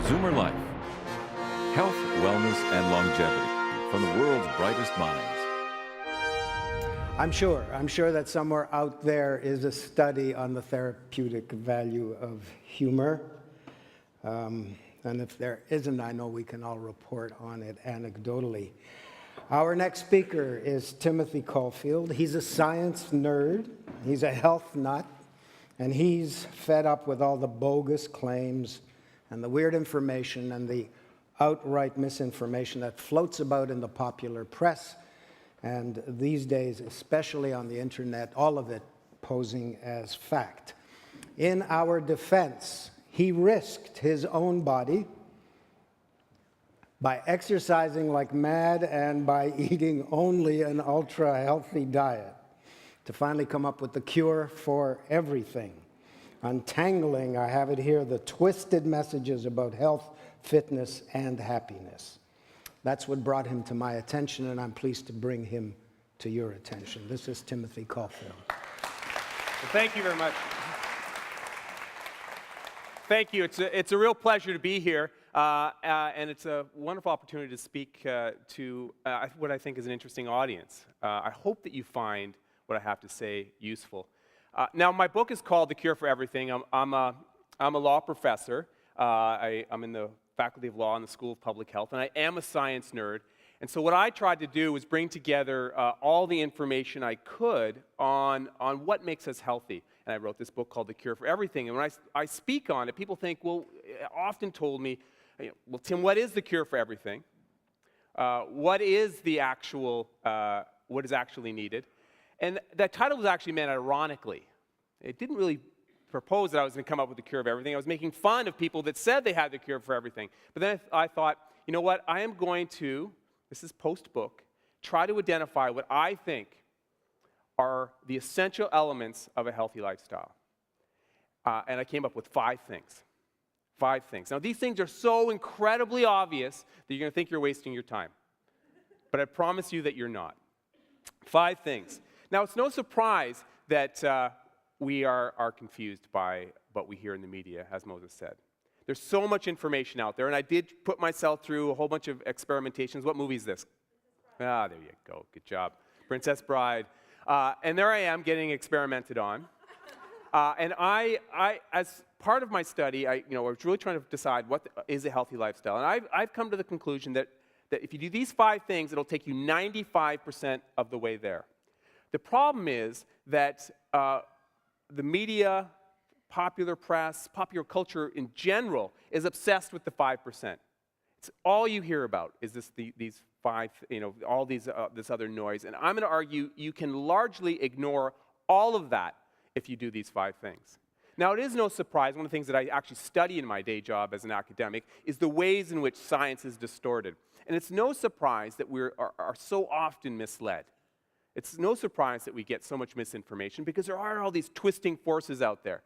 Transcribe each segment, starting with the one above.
ZoomerLife. Health, wellness, and longevity from the world's brightest minds. I'm sure that somewhere out there is a study on the therapeutic value of humor. And if there isn't, I know we can all report on it anecdotally. Our next speaker is Timothy Caulfield. He's a science nerd, he's a health nut, and he's fed up with all the bogus claims and the weird information and the outright misinformation that floats about in the popular press, and these days, especially on the internet, all of it posing as fact. In our defense, he risked his own body by exercising like mad and by eating only an ultra-healthy diet to finally come up with the cure for everything. Untangling, I have it here, the twisted messages about health, fitness, and happiness. That's what brought him to my attention, and I'm pleased to bring him to your attention. This is Timothy Caulfield. Well, thank you very much. Thank you. It's a real pleasure to be here, and it's a wonderful opportunity to speak to what I think is an interesting audience. I hope that you find what I have to say useful. Now, my book is called The Cure for Everything. I'm a law professor. I'm in the Faculty of Law in the School of Public Health, and I am a science nerd. And so what I tried to do was bring together all the information I could on what makes us healthy. And I wrote this book called The Cure for Everything. And when I speak on it, people think, well, often told me, well, Tim, what is the cure for everything? What is the actual, what is actually needed? And that title was actually meant ironically. It didn't really propose that I was going to come up with the cure of everything. I was making fun of people that said they had the cure for everything. But then I thought, you know what, I am going to, this is post-book, try to identify what I think are the essential elements of a healthy lifestyle. And I came up with 5 things. 5 things. Now, these things are so incredibly obvious that you're going to think you're wasting your time. But I promise you that you're not. 5 things. Now, it's no surprise that we are confused by what we hear in the media, as Moses said. There's so much information out there, and I did put myself through a whole bunch of experimentations. What movie is this? Ah, there you go. Good job. Princess Bride. And there I am getting experimented on. And I, as part of my study, I was really trying to decide what is a healthy lifestyle. And I've come to the conclusion that if you do these 5 things, it'll take you 95% of the way there. The problem is that the media, popular press, popular culture in general is obsessed with the 5%. It's all you hear about is these 5, all this other noise. And I'm going to argue you can largely ignore all of that if you do these 5 things. Now, it is no surprise, one of the things that I actually study in my day job as an academic is the ways in which science is distorted. And it's no surprise that we are so often misled. It's no surprise that we get so much misinformation because there are all these twisting forces out there.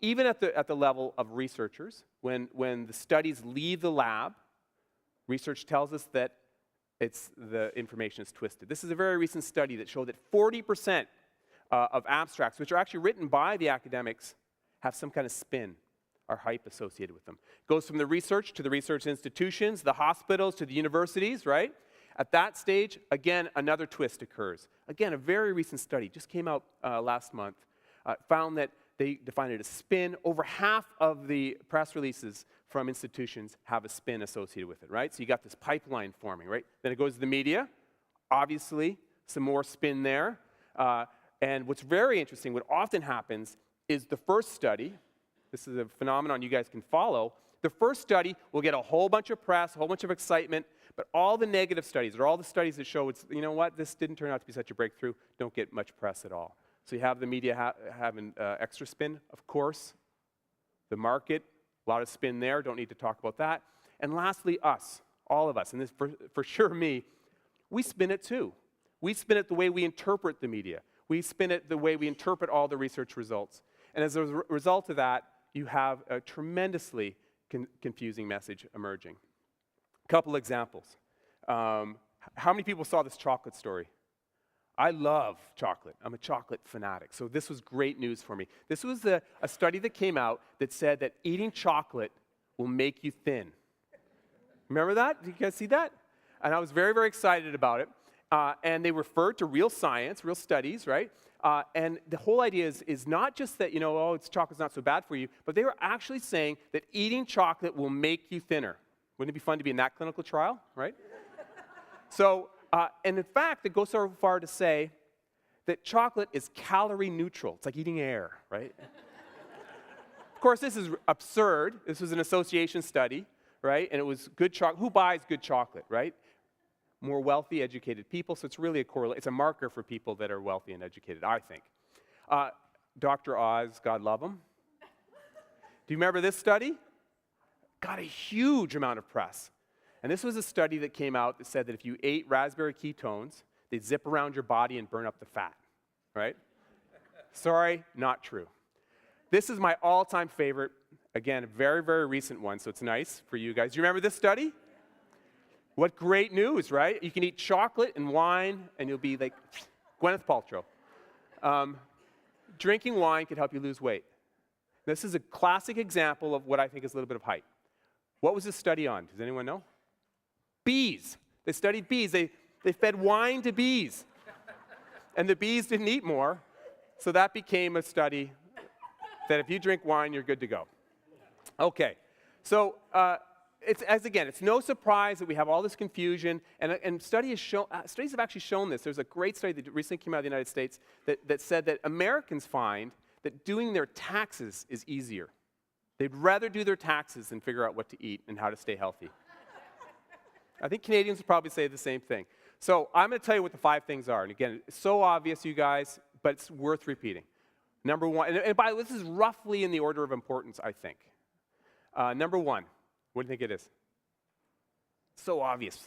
Even at the level of researchers, when the studies leave the lab, research tells us that the information is twisted. This is a very recent study that showed that 40% of abstracts, which are actually written by the academics, have some kind of spin or hype associated with them. It goes from the research to the research institutions, the hospitals, to the universities, right? At that stage, again, another twist occurs. Again, a very recent study just came out last month, found that they defined it as spin. Over half of the press releases from institutions have a spin associated with it, right? So you got this pipeline forming, right? Then it goes to the media. Obviously, some more spin there. And what's very interesting, what often happens is the first study, this is a phenomenon you guys can follow, the first study will get a whole bunch of press, a whole bunch of excitement, but all the negative studies, or all the studies that show it's, you know what, this didn't turn out to be such a breakthrough, don't get much press at all. So you have the media having extra spin, of course. The market, a lot of spin there, don't need to talk about that. And lastly, us, all of us, and this for sure me, we spin it too. We spin it the way we interpret the media. We spin it the way we interpret all the research results. And as a result of that, you have a tremendously confusing message emerging. A couple examples. How many people saw this chocolate story? I love chocolate. I'm a chocolate fanatic. So this was great news for me. This was a study that came out that said that eating chocolate will make you thin. Remember that? Did you guys see that? And I was very, very excited about it. And they referred to real science, real studies, right? And the whole idea is not just that, chocolate's not so bad for you, but they were actually saying that eating chocolate will make you thinner. Wouldn't it be fun to be in that clinical trial, right? So, and in fact, it goes so far to say that chocolate is calorie neutral. It's like eating air, right? Of course, this is absurd. This was an association study, right? And it was good chocolate. Who buys good chocolate, right? More wealthy, educated people. So it's really it's a marker for people that are wealthy and educated, I think. Dr. Oz, God love him. Do you remember this study? Got a huge amount of press. And this was a study that came out that said that if you ate raspberry ketones, they'd zip around your body and burn up the fat, right? Sorry, not true. This is my all-time favorite. Again, a very, very recent one, so it's nice for you guys. Do you remember this study? What great news, right? You can eat chocolate and wine, and you'll be like Gwyneth Paltrow. Drinking wine can help you lose weight. This is a classic example of what I think is a little bit of hype. What was this study on? Does anyone know? Bees. They studied bees. They fed wine to bees. And the bees didn't eat more, so that became a study that if you drink wine, you're good to go. Okay, so it's no surprise that we have all this confusion, and studies have actually shown this. There's a great study that recently came out of the United States that said that Americans find that doing their taxes is easier. They'd rather do their taxes than figure out what to eat and how to stay healthy. I think Canadians would probably say the same thing. So I'm going to tell you what the 5 things are. And again, it's so obvious, you guys, but it's worth repeating. Number 1, and by the way, this is roughly in the order of importance, I think. Number 1, what do you think it is? So obvious.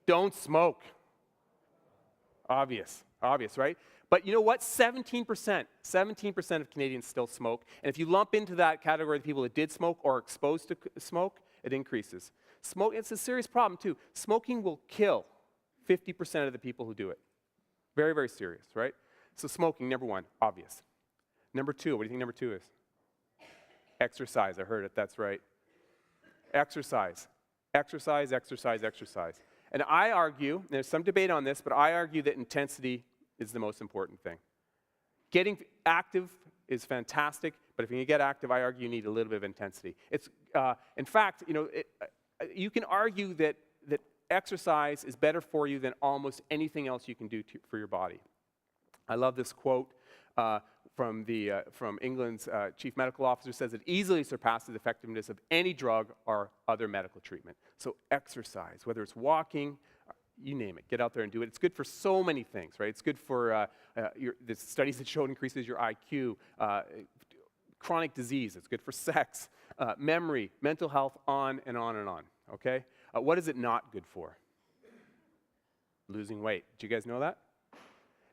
Don't smoke. Obvious, right? But you know what? 17% of Canadians still smoke. And if you lump into that category of people that did smoke or are exposed to smoke, it increases. It's a serious problem, too. Smoking will kill 50% of the people who do it. Very, very serious, right? So smoking, number 1, obvious. Number 2, what do you think number 2 is? Exercise. I heard it. That's right. Exercise. Exercise. And I argue, there's some debate on this, but I argue that intensity is the most important thing. Getting active is fantastic, but if you get active, I argue you need a little bit of intensity. In fact, you can argue that exercise is better for you than almost anything else you can do for your body. I love this quote from England's chief medical officer. Says it easily surpasses the effectiveness of any drug or other medical treatment. So exercise, whether it's walking, you name it, get out there and do it. It's good for so many things, right? It's good for the studies that show it increases your IQ, chronic disease. It's good for sex, memory, mental health, on and on and on, okay? What is it not good for? Losing weight. Did you guys know that?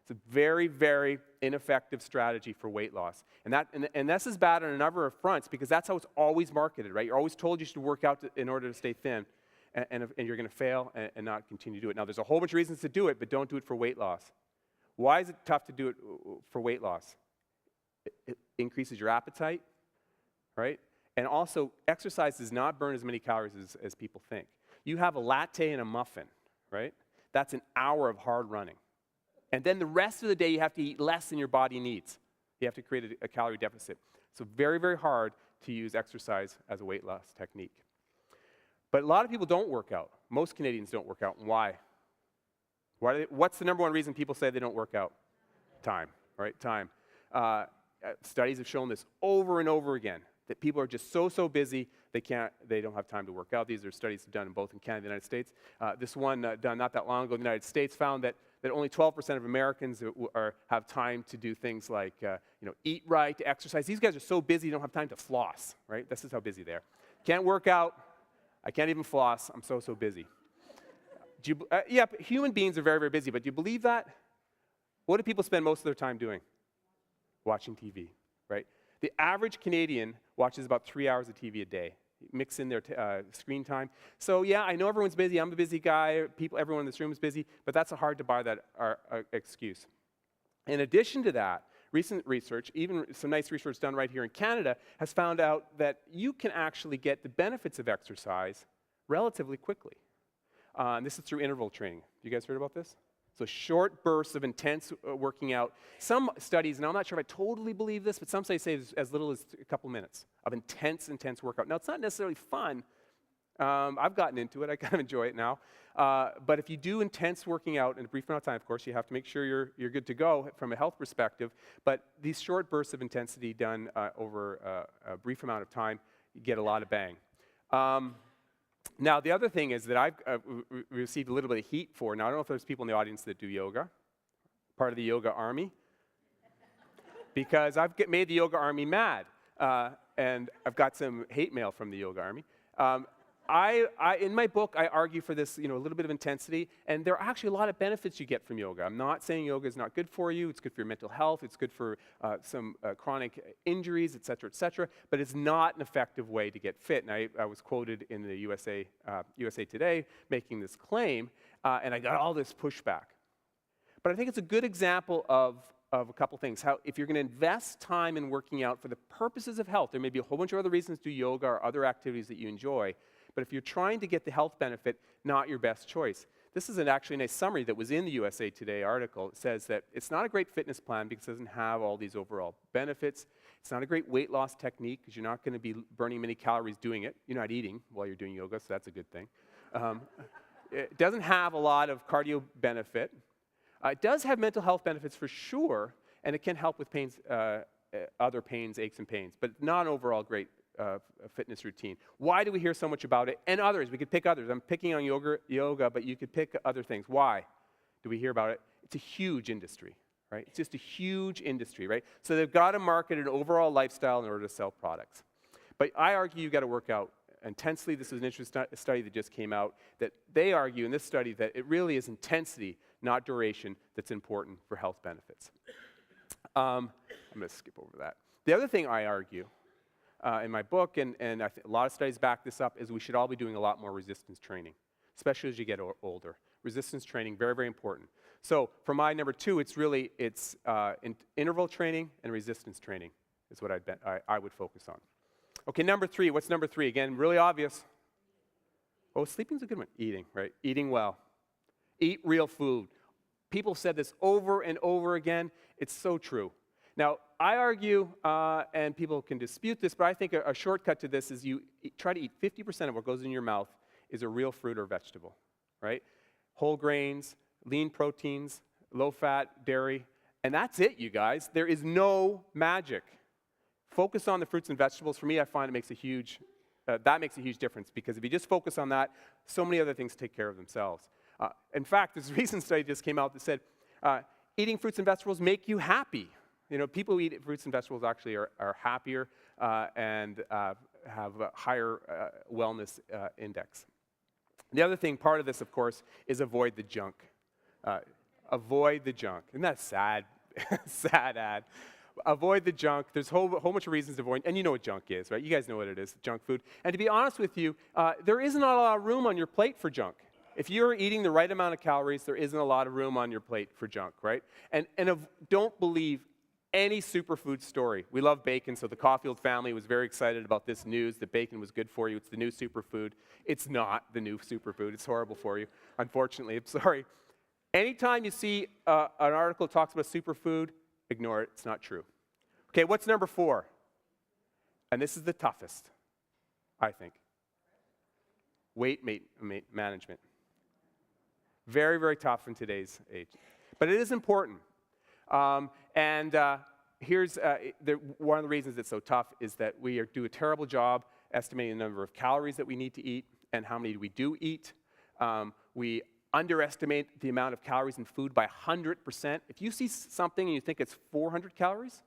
It's a very, very ineffective strategy for weight loss. And this is bad on a number of fronts because that's how it's always marketed, right? You're always told you should work out in order to stay thin, and you're going to fail and not continue to do it. Now, there's a whole bunch of reasons to do it, but don't do it for weight loss. Why is it tough to do it for weight loss? It increases your appetite, right? And also, exercise does not burn as many calories as people think. You have a latte and a muffin, right? That's an hour of hard running. And then the rest of the day, you have to eat less than your body needs. You have to create a calorie deficit. So very, very hard to use exercise as a weight loss technique. But a lot of people don't work out. Most Canadians don't work out. Why? What's the number 1 reason people say they don't work out? Time, right? Time. Studies have shown this over and over again, that people are just so busy, they don't have time to work out. These are studies done both in Canada and the United States. This one done not that long ago in the United States found that only 12% of Americans have time to do things like eat right, exercise. These guys are so busy, they don't have time to floss, right? This is how busy they are. Can't work out. I can't even floss. I'm so busy. Yeah, human beings are very, very busy, but do you believe that? What do people spend most of their time doing? Watching TV, right? The average Canadian watches about 3 hours of TV a day. Mix in their screen time. So yeah, I know everyone's busy. I'm a busy guy. Everyone in this room is busy, but that's a hard to buy that excuse. In addition to that, recent research, even some nice research done right here in Canada, has found out that you can actually get the benefits of exercise relatively quickly. And this is through interval training. You guys heard about this? So short bursts of intense working out. Some studies, and I'm not sure if I totally believe this, but some studies say as little as a couple minutes of intense workout. Now, it's not necessarily fun. I've gotten into it. I kind of enjoy it now. But if you do intense working out in a brief amount of time, of course, you have to make sure you're good to go from a health perspective. But these short bursts of intensity done over a brief amount of time, you get a lot of bang. Now, the other thing is that I've received a little bit of heat for. Now, I don't know if there's people in the audience that do yoga, part of the yoga army, because I've made the yoga army mad, and I've got some hate mail from the yoga army. In my book, I argue for this, a little bit of intensity, and there are actually a lot of benefits you get from yoga. I'm not saying yoga is not good for you. It's good for your mental health. It's good for some chronic injuries, et cetera, but it's not an effective way to get fit. And I was quoted in the USA Today making this claim, and I got all this pushback. But I think it's a good example of a couple things. How if you're going to invest time in working out for the purposes of health, there may be a whole bunch of other reasons to do yoga or other activities that you enjoy, but if you're trying to get the health benefit, not your best choice. This is actually a nice summary that was in the USA Today article. It says that it's not a great fitness plan because it doesn't have all these overall benefits. It's not a great weight loss technique because you're not going to be burning many calories doing it. You're not eating while you're doing yoga, so that's a good thing. It doesn't have a lot of cardio benefit. It does have mental health benefits for sure, and it can help with pains, other pains, aches and pains, but not an overall great fitness routine. Why do we hear so much about it? And others, we could pick others. I'm picking on yoga, but you could pick other things. Why do we hear about it? It's a huge industry, right? It's just a huge industry, right? So they've got to market an overall lifestyle in order to sell products. But I argue you've got to work out intensely. This is an interesting study that just came out that they argue in this study that it really is intensity, not duration, that's important for health benefits. I'm going to skip over that. The other thing I argue in my book, and I think a lot of studies back this up, is we should all be doing a lot more resistance training, especially as you get older. Resistance training, very, very important. So for my number two, it's interval training and resistance training is what I would focus on. Okay, number three. What's number three? Again, really obvious. Oh, sleeping's a good one. Eating, right? Eating well. Eat real food. People have said this over and over again. It's so true. Now, I argue, and people can dispute this, but I think a shortcut to this is you try to eat 50% of what goes in your mouth is a real fruit or vegetable, right? Whole grains, lean proteins, low-fat, dairy, and that's it, you guys. There is no magic. Focus on the fruits and vegetables. For me, I find that makes a huge difference, because if you just focus on that, so many other things take care of themselves. In fact, this recent study just came out that said eating fruits and vegetables make you happy. People who eat fruits and vegetables actually are happier and have a higher wellness index. The other thing, part of this, of course, is avoid the junk. Avoid the junk. Isn't that sad? Sad ad. Avoid the junk. There's a whole bunch of reasons to avoid, and you know what junk is, right? You guys know what it is, junk food. And to be honest with you, there isn't a lot of room on your plate for junk. If you're eating the right amount of calories, there isn't a lot of room on your plate for junk, right? And don't believe any superfood story. We love bacon, so the Caulfield family was very excited about this news that bacon was good for you. It's the new superfood. It's not the new superfood. It's horrible for you, unfortunately. I'm sorry. Anytime you see an article that talks about superfood, ignore it. It's not true. Okay, what's number four? And this is the toughest, I think. Weight management. Very, very tough in today's age. But it is important. Here's one of the reasons it's so tough is that we do a terrible job estimating the number of calories that we need to eat and how many we do eat. We underestimate the amount of calories in food by 100%. If you see something and you think it's 400 calories,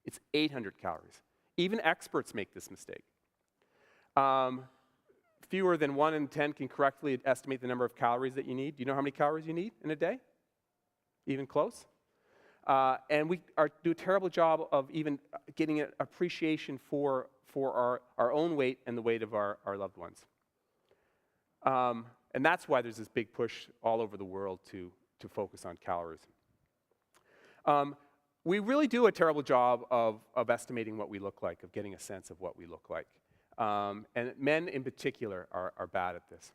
it's 800 calories. Even experts make this mistake. Fewer than 1 in 10 can correctly estimate the number of calories that you need. Do you know how many calories you need in a day? Even close? And we do a terrible job of even getting an appreciation for our own weight and the weight of our loved ones. And that's why there's this big push all over the world to focus on calories. we really do a terrible job of estimating what we look like, of getting a sense of what we look like. And men in particular are bad at this.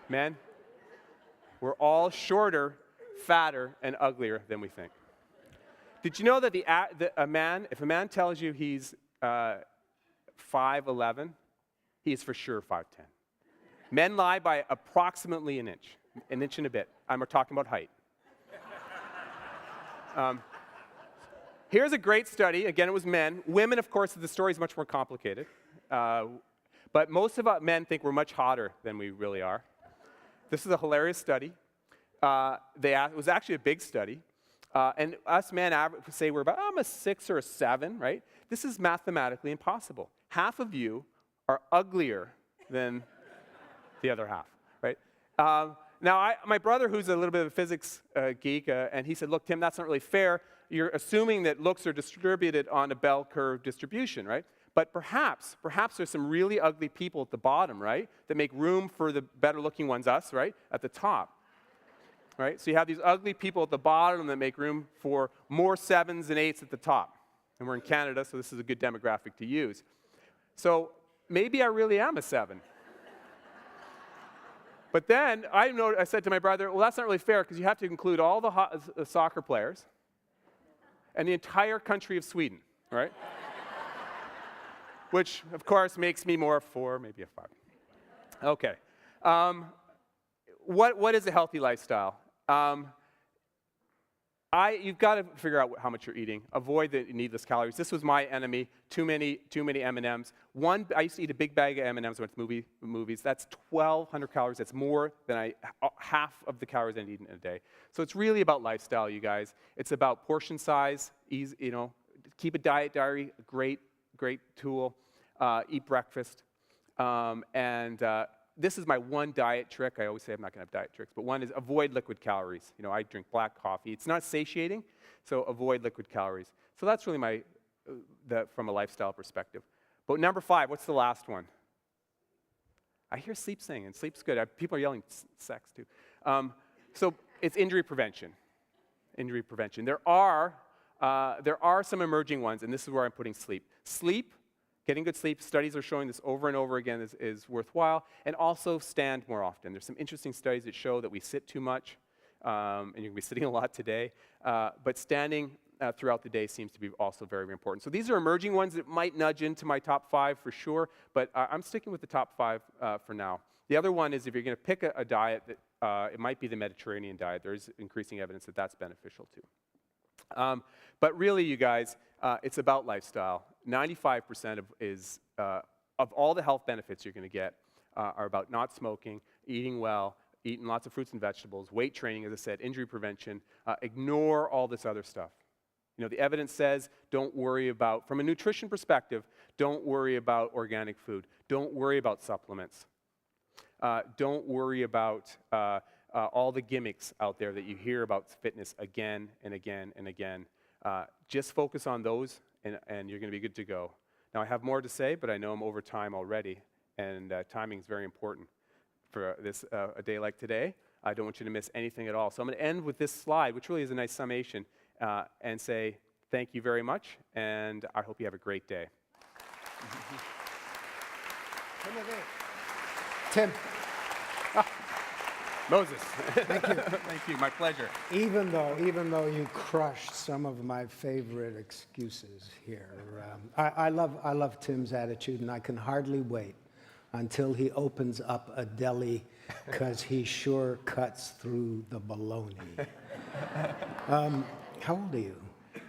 Men, we're all shorter, fatter, and uglier than we think. Did you know that if a man tells you he's 5'11", he is for sure 5'10". Men lie by approximately an inch and a bit. I'm talking about height. Here's a great study. Again, it was men. Women, of course, the story is much more complicated. But most of us men think we're much hotter than we really are. This is a hilarious study. It was actually a big study. And us men say we're about a 6 or a 7, right? This is mathematically impossible. Half of you are uglier than the other half, right? Now, my brother, who's a little bit of a physics geek, and he said, look, Tim, that's not really fair. You're assuming that looks are distributed on a bell curve distribution, right? But perhaps there's some really ugly people at the bottom, right, that make room for the better-looking ones, us, right, at the top. Right? So you have these ugly people at the bottom that make room for more 7s and 8s at the top. And we're in Canada, so this is a good demographic to use. So maybe I really am a 7. But then I said to my brother, well, that's not really fair because you have to include all the soccer players and the entire country of Sweden, right? Which, of course, makes me more a 4, maybe a 5. Okay. What is a healthy lifestyle? You've got to figure out how much you're eating. Avoid the needless calories. This was my enemy. Too many M&Ms. I used to eat a big bag of M&Ms when I went to movies. That's 1,200 calories. That's more than half of the calories I eat in a day. So it's really about lifestyle, you guys. It's about portion size. Keep a diet diary. A great tool. Eat breakfast. This is my one diet trick. I always say I'm not going to have diet tricks, but one is avoid liquid calories. I drink black coffee. It's not satiating, so avoid liquid calories. So that's really from a lifestyle perspective. But number 5, what's the last one? I hear sleep saying, and sleep's good. People are yelling sex too. So it's injury prevention. Injury prevention. There are some emerging ones, and this is where I'm putting sleep. Getting good sleep, studies are showing this over and over again is worthwhile, and also stand more often. There's some interesting studies that show that we sit too much, and you're going to be sitting a lot today, but standing throughout the day seems to be also very, very important. So these are emerging ones that might nudge into my top 5 for sure, but I'm sticking with the top 5 for now. The other one is if you're going to pick a diet, it might be the Mediterranean diet. There's increasing evidence that that's beneficial too. But really, you guys, it's about lifestyle. 95% of all the health benefits you're going to get are about not smoking, eating well, eating lots of fruits and vegetables, weight training, as I said, injury prevention. Ignore all this other stuff. The evidence says don't worry about, from a nutrition perspective, don't worry about organic food. Don't worry about supplements. Don't worry about all the gimmicks out there that you hear about fitness again and again and again. Just focus on those, and you're going to be good to go. Now, I have more to say, but I know I'm over time already, and timing is very important for a day like today. I don't want you to miss anything at all. So I'm going to end with this slide, which really is a nice summation, and say thank you very much, and I hope you have a great day. Tim. Moses. Thank you. Thank you. My pleasure. Even though you crushed some of my favorite excuses here, I love Tim's attitude, and I can hardly wait until he opens up a deli, because he sure cuts through the bologna. How old are you?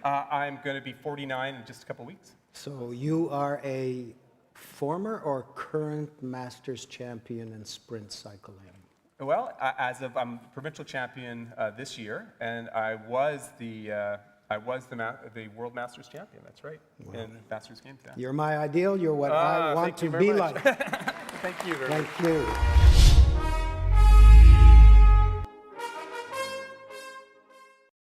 I'm going to be 49 in just a couple weeks. So you are a former or current Masters champion in sprint cycling? Well, I'm provincial champion this year, and I was the World Masters champion. That's right, in Masters Games. Yeah. You're my ideal. You're what I want to be like. Thank you very much. Thank you.